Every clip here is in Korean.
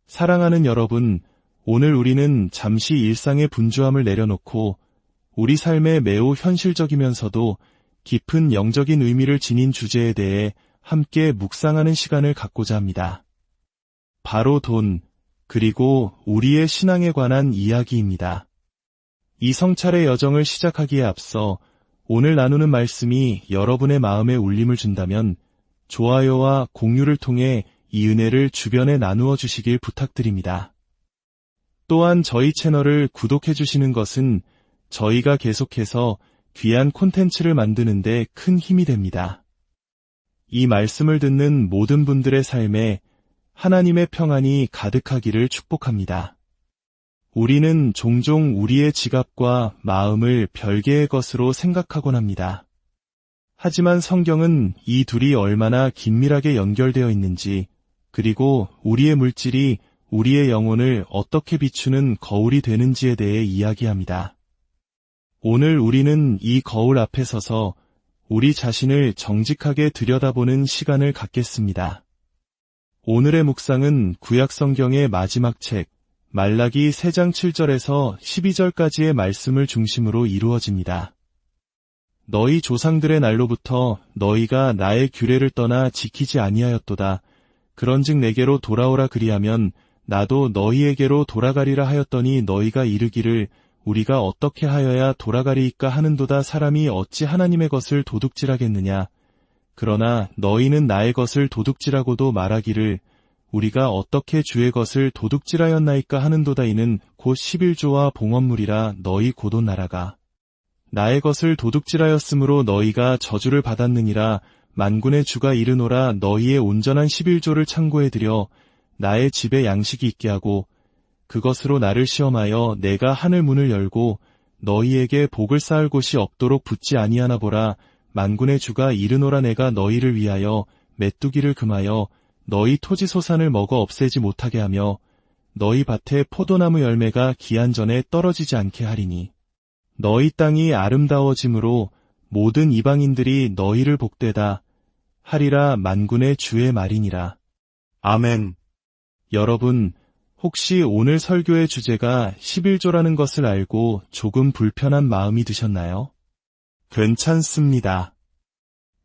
사랑하는 여러분, 오늘 우리는 잠시 일상의 분주함을 내려놓고 우리 삶에 매우 현실적이면서도 깊은 영적인 의미를 지닌 주제에 대해 함께 묵상하는 시간을 갖고자 합니다. 바로 돈, 그리고 우리의 신앙에 관한 이야기입니다. 이 성찰의 여정을 시작하기에 앞서 오늘 나누는 말씀이 여러분의 마음에 울림을 준다면 좋아요와 공유를 통해 이 은혜를 주변에 나누어 주시길 부탁드립니다. 또한 저희 채널을 구독해 주시는 것은 저희가 계속해서 귀한 콘텐츠를 만드는 데 큰 힘이 됩니다. 이 말씀을 듣는 모든 분들의 삶에 하나님의 평안이 가득하기를 축복합니다. 우리는 종종 우리의 지갑과 마음을 별개의 것으로 생각하곤 합니다. 하지만 성경은 이 둘이 얼마나 긴밀하게 연결되어 있는지, 그리고 우리의 물질이 우리의 영혼을 어떻게 비추는 거울이 되는지에 대해 이야기합니다. 오늘 우리는 이 거울 앞에 서서 우리 자신을 정직하게 들여다보는 시간을 갖겠습니다. 오늘의 묵상은 구약 성경의 마지막 책, 말라기 3장 7절에서 12절까지의 말씀을 중심으로 이루어집니다. 너희 조상들의 날로부터 너희가 나의 규례를 떠나 지키지 아니하였도다. 그런즉 내게로 돌아오라 그리하면 나도 너희에게로 돌아가리라 하였더니 너희가 이르기를 우리가 어떻게 하여야 돌아가리이까 하는도다. 사람이 어찌 하나님의 것을 도둑질하겠느냐. 그러나 너희는 나의 것을 도둑질하고도 말하기를 우리가 어떻게 주의 것을 도둑질하였나이까 하는도다. 이는 곧 11조와 봉헌물이라. 너희 고도 나라가 나의 것을 도둑질하였으므로 너희가 저주를 받았느니라. 만군의 주가 이르노라. 너희의 온전한 11조를 창고에 들여 나의 집에 양식이 있게 하고 그것으로 나를 시험하여 내가 하늘 문을 열고 너희에게 복을 쌓을 곳이 없도록 붙지 아니하나 보라. 만군의 주가 이르노라. 내가 너희를 위하여 메뚜기를 금하여 너희 토지 소산을 먹어 없애지 못하게 하며 너희 밭에 포도나무 열매가 기한 전에 떨어지지 않게 하리니 너희 땅이 아름다워짐으로 모든 이방인들이 너희를 복되다 하리라. 만군의 주의 말이니라. 아멘. 여러분, 혹시 오늘 설교의 주제가 11조라는 것을 알고 조금 불편한 마음이 드셨나요? 괜찮습니다.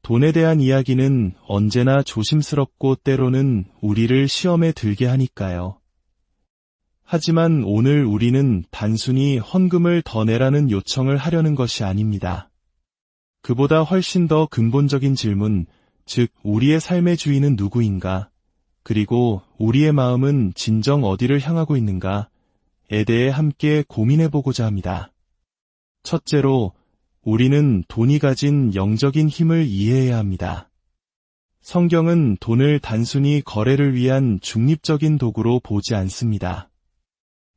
돈에 대한 이야기는 언제나 조심스럽고 때로는 우리를 시험에 들게 하니까요. 하지만 오늘 우리는 단순히 헌금을 더 내라는 요청을 하려는 것이 아닙니다. 그보다 훨씬 더 근본적인 질문, 즉 우리의 삶의 주인은 누구인가, 그리고 우리의 마음은 진정 어디를 향하고 있는가에 대해 함께 고민해보고자 합니다. 첫째로, 우리는 돈이 가진 영적인 힘을 이해해야 합니다. 성경은 돈을 단순히 거래를 위한 중립적인 도구로 보지 않습니다.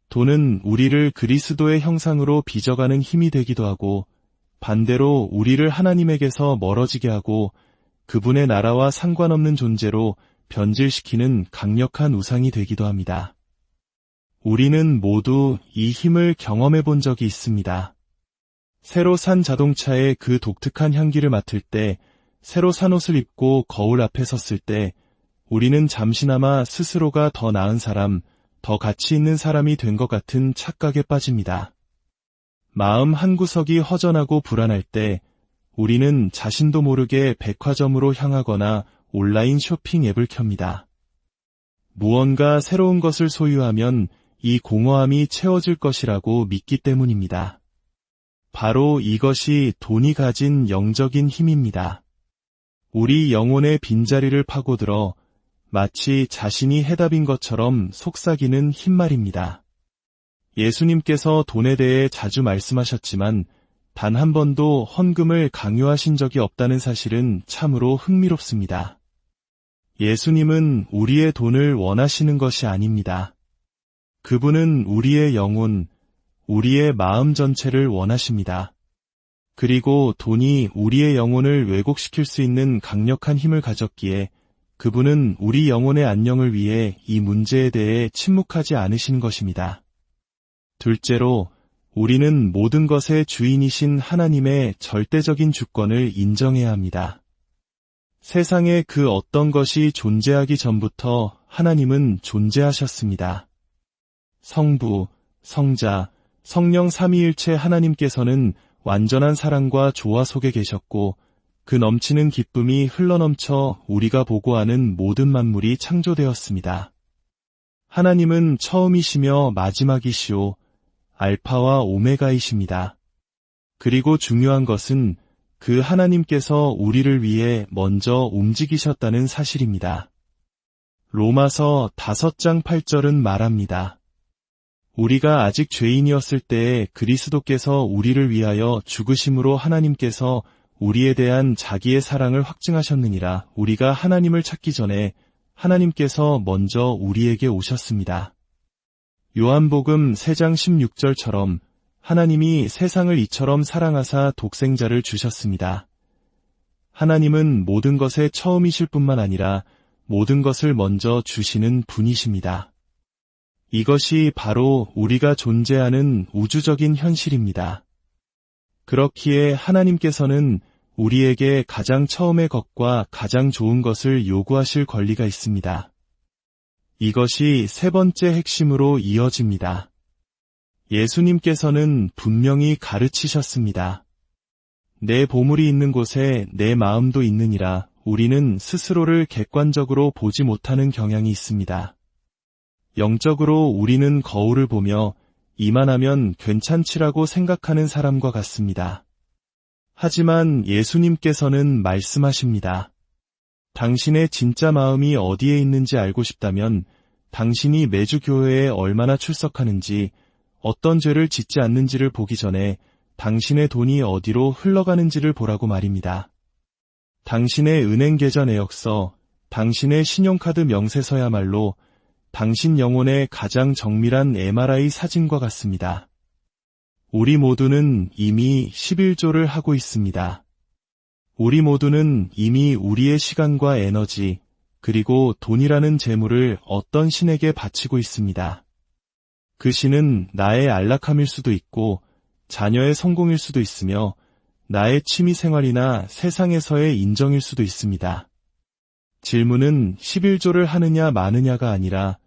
돈은 우리를 그리스도의 형상으로 빚어가는 힘이 되기도 하고 반대로 우리를 하나님에게서 멀어지게 하고 그분의 나라와 상관없는 존재로 변질시키는 강력한 우상이 되기도 합니다. 우리는 모두 이 힘을 경험해 본 적이 있습니다. 새로 산 자동차의 그 독특한 향기를 맡을 때, 새로 산 옷을 입고 거울 앞에 섰을 때 우리는 잠시나마 스스로가 더 나은 사람, 더 가치 있는 사람이 된 것 같은 착각에 빠집니다. 마음 한구석이 허전하고 불안할 때 우리는 자신도 모르게 백화점으로 향하거나 온라인 쇼핑 앱을 켭니다. 무언가 새로운 것을 소유하면 이 공허함이 채워질 것이라고 믿기 때문입니다. 바로 이것이 돈이 가진 영적인 힘입니다. 우리 영혼의 빈자리를 파고들어 마치 자신이 해답인 것처럼 속삭이는 힘말입니다. 예수님께서 돈에 대해 자주 말씀하셨지만 단 한 번도 헌금을 강요하신 적이 없다는 사실은 참으로 흥미롭습니다. 예수님은 우리의 돈을 원하시는 것이 아닙니다. 그분은 우리의 영혼, 우리의 마음 전체를 원하십니다. 그리고 돈이 우리의 영혼을 왜곡시킬 수 있는 강력한 힘을 가졌기에 그분은 우리 영혼의 안녕을 위해 이 문제에 대해 침묵하지 않으신 것입니다. 둘째로, 우리는 모든 것의 주인이신 하나님의 절대적인 주권을 인정해야 합니다. 세상에 그 어떤 것이 존재하기 전부터 하나님은 존재하셨습니다. 성부, 성자, 성령 삼위일체 하나님께서는 완전한 사랑과 조화 속에 계셨고 그 넘치는 기쁨이 흘러넘쳐 우리가 보고 아는 모든 만물이 창조되었습니다. 하나님은 처음이시며 마지막이시오 알파와 오메가이십니다. 그리고 중요한 것은 그 하나님께서 우리를 위해 먼저 움직이셨다는 사실입니다. 로마서 5장 8절은 말합니다. 우리가 아직 죄인이었을 때에 그리스도께서 우리를 위하여 죽으심으로 하나님께서 우리에 대한 자기의 사랑을 확증하셨느니라. 우리가 하나님을 찾기 전에 하나님께서 먼저 우리에게 오셨습니다. 요한복음 3장 16절처럼 하나님이 세상을 이처럼 사랑하사 독생자를 주셨습니다. 하나님은 모든 것의 처음이실 뿐만 아니라 모든 것을 먼저 주시는 분이십니다. 이것이 바로 우리가 존재하는 우주적인 현실입니다. 그렇기에 하나님께서는 우리에게 가장 처음의 것과 가장 좋은 것을 요구하실 권리가 있습니다. 이것이 세 번째 핵심으로 이어집니다. 예수님께서는 분명히 가르치셨습니다. 내 보물이 있는 곳에 내 마음도 있느니라. 우리는 스스로를 객관적으로 보지 못하는 경향이 있습니다. 영적으로 우리는 거울을 보며 이만하면 괜찮지라고 생각하는 사람과 같습니다. 하지만 예수님께서는 말씀하십니다. 당신의 진짜 마음이 어디에 있는지 알고 싶다면 당신이 매주 교회에 얼마나 출석하는지, 어떤 죄를 짓지 않는지를 보기 전에 당신의 돈이 어디로 흘러가는지를 보라고 말입니다. 당신의 은행 계좌 내역서, 당신의 신용카드 명세서야말로 당신 영혼의 가장 정밀한 MRI 사진과 같습니다. 우리 모두는 이미 11조를 하고 있습니다. 우리 모두는 이미 우리의 시간과 에너지, 그리고 돈이라는 재물을 어떤 신에게 바치고 있습니다. 그 신은 나의 안락함일 수도 있고 자녀의 성공일 수도 있으며 나의 취미생활이나 세상에서의 인정일 수도 있습니다. 질문은 11조를 하느냐 마느냐가 아니라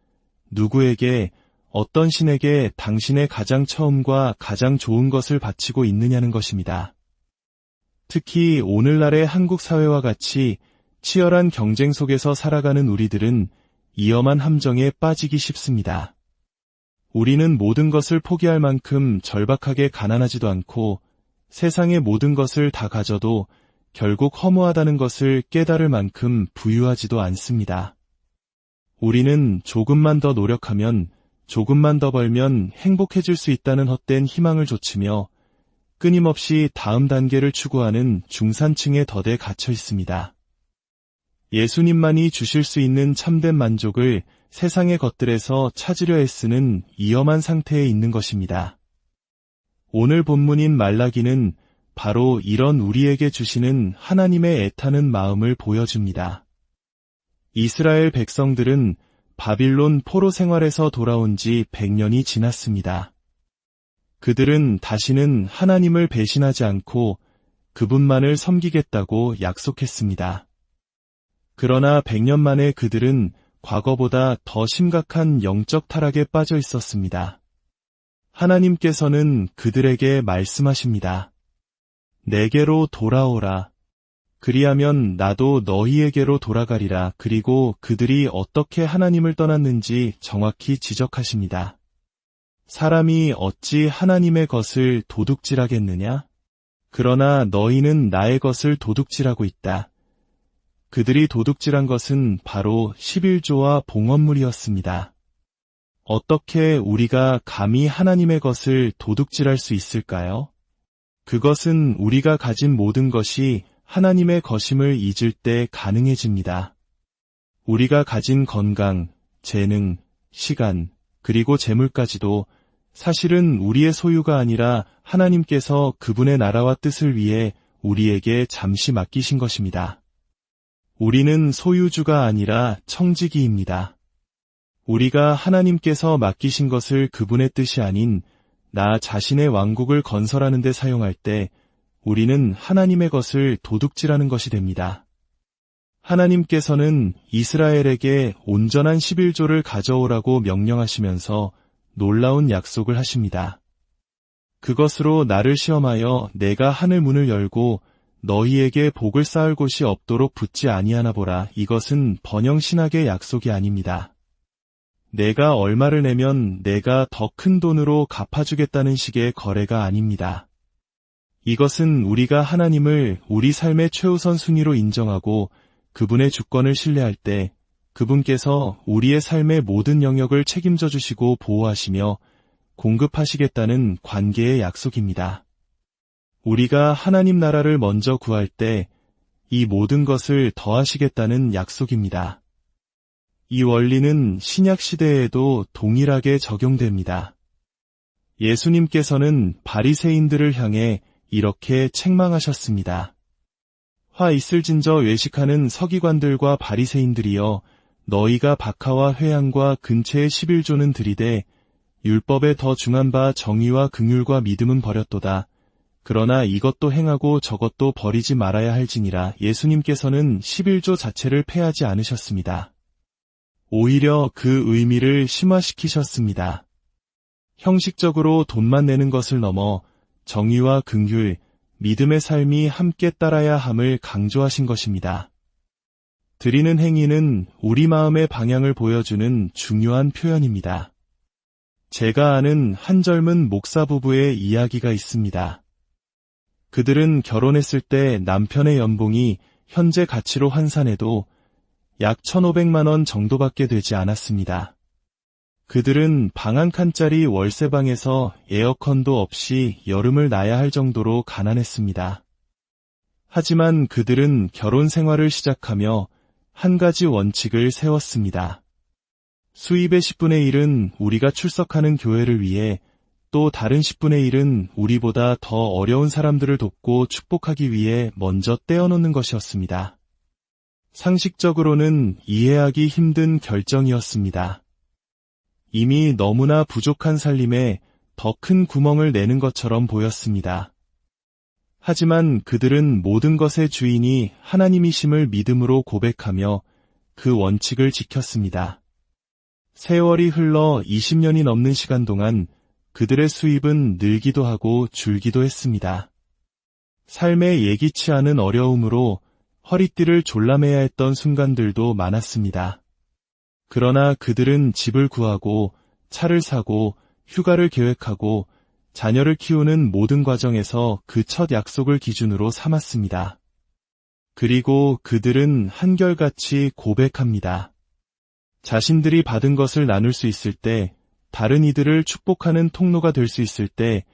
누구에게, 어떤 신에게 당신의 가장 처음과 가장 좋은 것을 바치고 있느냐는 것입니다. 특히 오늘날의 한국 사회와 같이 치열한 경쟁 속에서 살아가는 우리들은 위험한 함정에 빠지기 쉽습니다. 우리는 모든 것을 포기할 만큼 절박하게 가난하지도 않고 세상의 모든 것을 다 가져도 결국 허무하다는 것을 깨달을 만큼 부유하지도 않습니다. 우리는 조금만 더 노력하면, 조금만 더 벌면 행복해질 수 있다는 헛된 희망을 좇으며 끊임없이 다음 단계를 추구하는 중산층의 덫에 갇혀 있습니다. 예수님만이 주실 수 있는 참된 만족을 세상의 것들에서 찾으려 애쓰는 위험한 상태에 있는 것입니다. 오늘 본문인 말라기는 바로 이런 우리에게 주시는 하나님의 애타는 마음을 보여줍니다. 이스라엘 백성들은 바빌론 포로 생활에서 돌아온 지 100년이 지났습니다. 그들은 다시는 하나님을 배신하지 않고 그분만을 섬기겠다고 약속했습니다. 그러나 100년 만에 그들은 과거보다 더 심각한 영적 타락에 빠져 있었습니다. 하나님께서는 그들에게 말씀하십니다. 내게로 돌아오라. 그리하면 나도 너희에게로 돌아가리라. 그리고 그들이 어떻게 하나님을 떠났는지 정확히 지적하십니다. 사람이 어찌 하나님의 것을 도둑질하겠느냐? 그러나 너희는 나의 것을 도둑질하고 있다. 그들이 도둑질한 것은 바로 11조와 봉헌물이었습니다. 어떻게 우리가 감히 하나님의 것을 도둑질할 수 있을까요? 그것은 우리가 가진 모든 것이 하나님의 것임을 잊을 때 가능해집니다. 우리가 가진 건강, 재능, 시간, 그리고 재물까지도 사실은 우리의 소유가 아니라 하나님께서 그분의 나라와 뜻을 위해 우리에게 잠시 맡기신 것입니다. 우리는 소유주가 아니라 청지기입니다. 우리가 하나님께서 맡기신 것을 그분의 뜻이 아닌 나 자신의 왕국을 건설하는 데 사용할 때 우리는 하나님의 것을 도둑질하는 것이 됩니다. 하나님께서는 이스라엘에게 온전한 11조를 가져오라고 명령하시면서 놀라운 약속을 하십니다. 그것으로 나를 시험하여 내가 하늘 문을 열고 너희에게 복을 쌓을 곳이 없도록 붙지 아니하나 보라. 이것은 번영 신학의 약속이 아닙니다. 내가 얼마를 내면 내가 더 큰 돈으로 갚아주겠다는 식의 거래가 아닙니다. 이것은 우리가 하나님을 우리 삶의 최우선 순위로 인정하고 그분의 주권을 신뢰할 때 그분께서 우리의 삶의 모든 영역을 책임져 주시고 보호하시며 공급하시겠다는 관계의 약속입니다. 우리가 하나님 나라를 먼저 구할 때 이 모든 것을 더하시겠다는 약속입니다. 이 원리는 신약 시대에도 동일하게 적용됩니다. 예수님께서는 바리새인들을 향해 이렇게 책망하셨습니다. 화 있을진저 외식하는 서기관들과 바리새인들이여, 너희가 박하와 회향과 근체의 11조는 들이되 율법에 더 중한 바 정의와 긍휼과 믿음은 버렸도다. 그러나 이것도 행하고 저것도 버리지 말아야 할지니라. 예수님께서는 11조 자체를 폐하지 않으셨습니다. 오히려 그 의미를 심화시키셨습니다. 형식적으로 돈만 내는 것을 넘어 정의와 긍휼, 믿음의 삶이 함께 따라야 함을 강조하신 것입니다. 드리는 행위는 우리 마음의 방향을 보여주는 중요한 표현입니다. 제가 아는 한 젊은 목사 부부의 이야기가 있습니다. 그들은 결혼했을 때 남편의 연봉이 현재 가치로 환산해도 약 1,500만 원 정도밖에 되지 않았습니다. 그들은 방 한 칸짜리 월세방에서 에어컨도 없이 여름을 나야 할 정도로 가난했습니다. 하지만 그들은 결혼 생활을 시작하며 한 가지 원칙을 세웠습니다. 수입의 10분의 1은 우리가 출석하는 교회를 위해, 또 다른 10분의 1은 우리보다 더 어려운 사람들을 돕고 축복하기 위해 먼저 떼어놓는 것이었습니다. 상식적으로는 이해하기 힘든 결정이었습니다. 이미 너무나 부족한 살림에 더 큰 구멍을 내는 것처럼 보였습니다. 하지만 그들은 모든 것의 주인이 하나님이심을 믿음으로 고백하며 그 원칙을 지켰습니다. 세월이 흘러 20년이 넘는 시간 동안 그들의 수입은 늘기도 하고 줄기도 했습니다. 삶에 예기치 않은 어려움으로 허리띠를 졸라매야 했던 순간들도 많았습니다. 그러나 그들은 집을 구하고 차를 사고 휴가를 계획하고 자녀를 키우는 모든 과정에서 그 첫 약속을 기준으로 삼았습니다. 그리고 그들은 한결같이 고백합니다. 자신들이 받은 것을 나눌 수 있을 때, 다른 이들을 축복하는 통로가 될 수 있을 때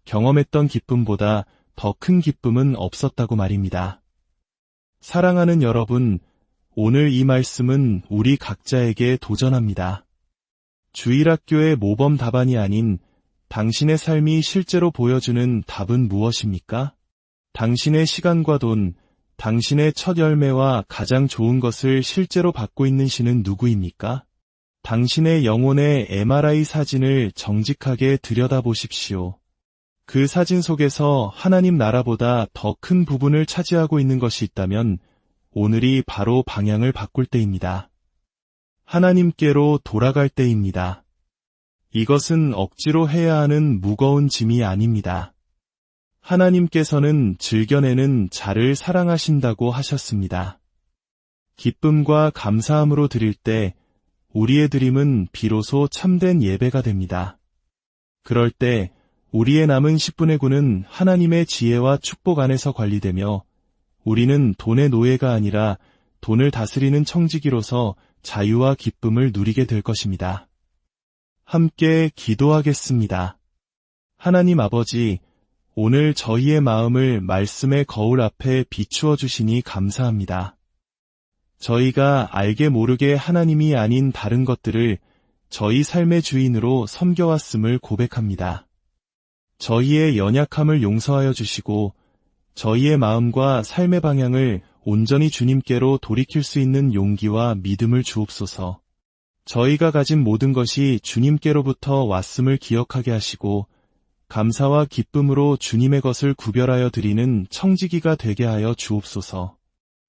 경험했던 기쁨보다 더 큰 기쁨은 없었다고 말입니다. 사랑하는 여러분, 오늘 이 말씀은 우리 각자에게 도전합니다. 주일학교의 모범 답안이 아닌 당신의 삶이 실제로 보여주는 답은 무엇입니까? 당신의 시간과 돈, 당신의 첫 열매와 가장 좋은 것을 실제로 받고 있는 신은 누구입니까? 당신의 영혼의 MRI 사진을 정직하게 들여다보십시오. 그 사진 속에서 하나님 나라보다 더 큰 부분을 차지하고 있는 것이 있다면 오늘이 바로 방향을 바꿀 때입니다. 하나님께로 돌아갈 때입니다. 이것은 억지로 해야 하는 무거운 짐이 아닙니다. 하나님께서는 즐겨내는 자를 사랑하신다고 하셨습니다. 기쁨과 감사함으로 드릴 때 우리의 드림은 비로소 참된 예배가 됩니다. 그럴 때 우리의 남은 10분의 9는 하나님의 지혜와 축복 안에서 관리되며 우리는 돈의 노예가 아니라 돈을 다스리는 청지기로서 자유와 기쁨을 누리게 될 것입니다. 함께 기도하겠습니다. 하나님 아버지, 오늘 저희의 마음을 말씀의 거울 앞에 비추어 주시니 감사합니다. 저희가 알게 모르게 하나님이 아닌 다른 것들을 저희 삶의 주인으로 섬겨왔음을 고백합니다. 저희의 연약함을 용서하여 주시고 저희의 마음과 삶의 방향을 온전히 주님께로 돌이킬 수 있는 용기와 믿음을 주옵소서. 저희가 가진 모든 것이 주님께로부터 왔음을 기억하게 하시고 감사와 기쁨으로 주님의 것을 구별하여 드리는 청지기가 되게 하여 주옵소서.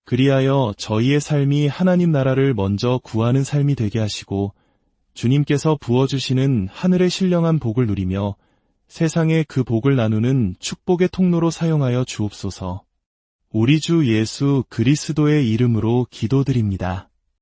그리하여 저희의 삶이 하나님 나라를 먼저 구하는 삶이 되게 하시고 주님께서 부어주시는 하늘의 신령한 복을 누리며 세상에 그 복을 나누는 축복의 통로로 사용하여 주옵소서. 우리 주 예수 그리스도의 이름으로 기도드립니다.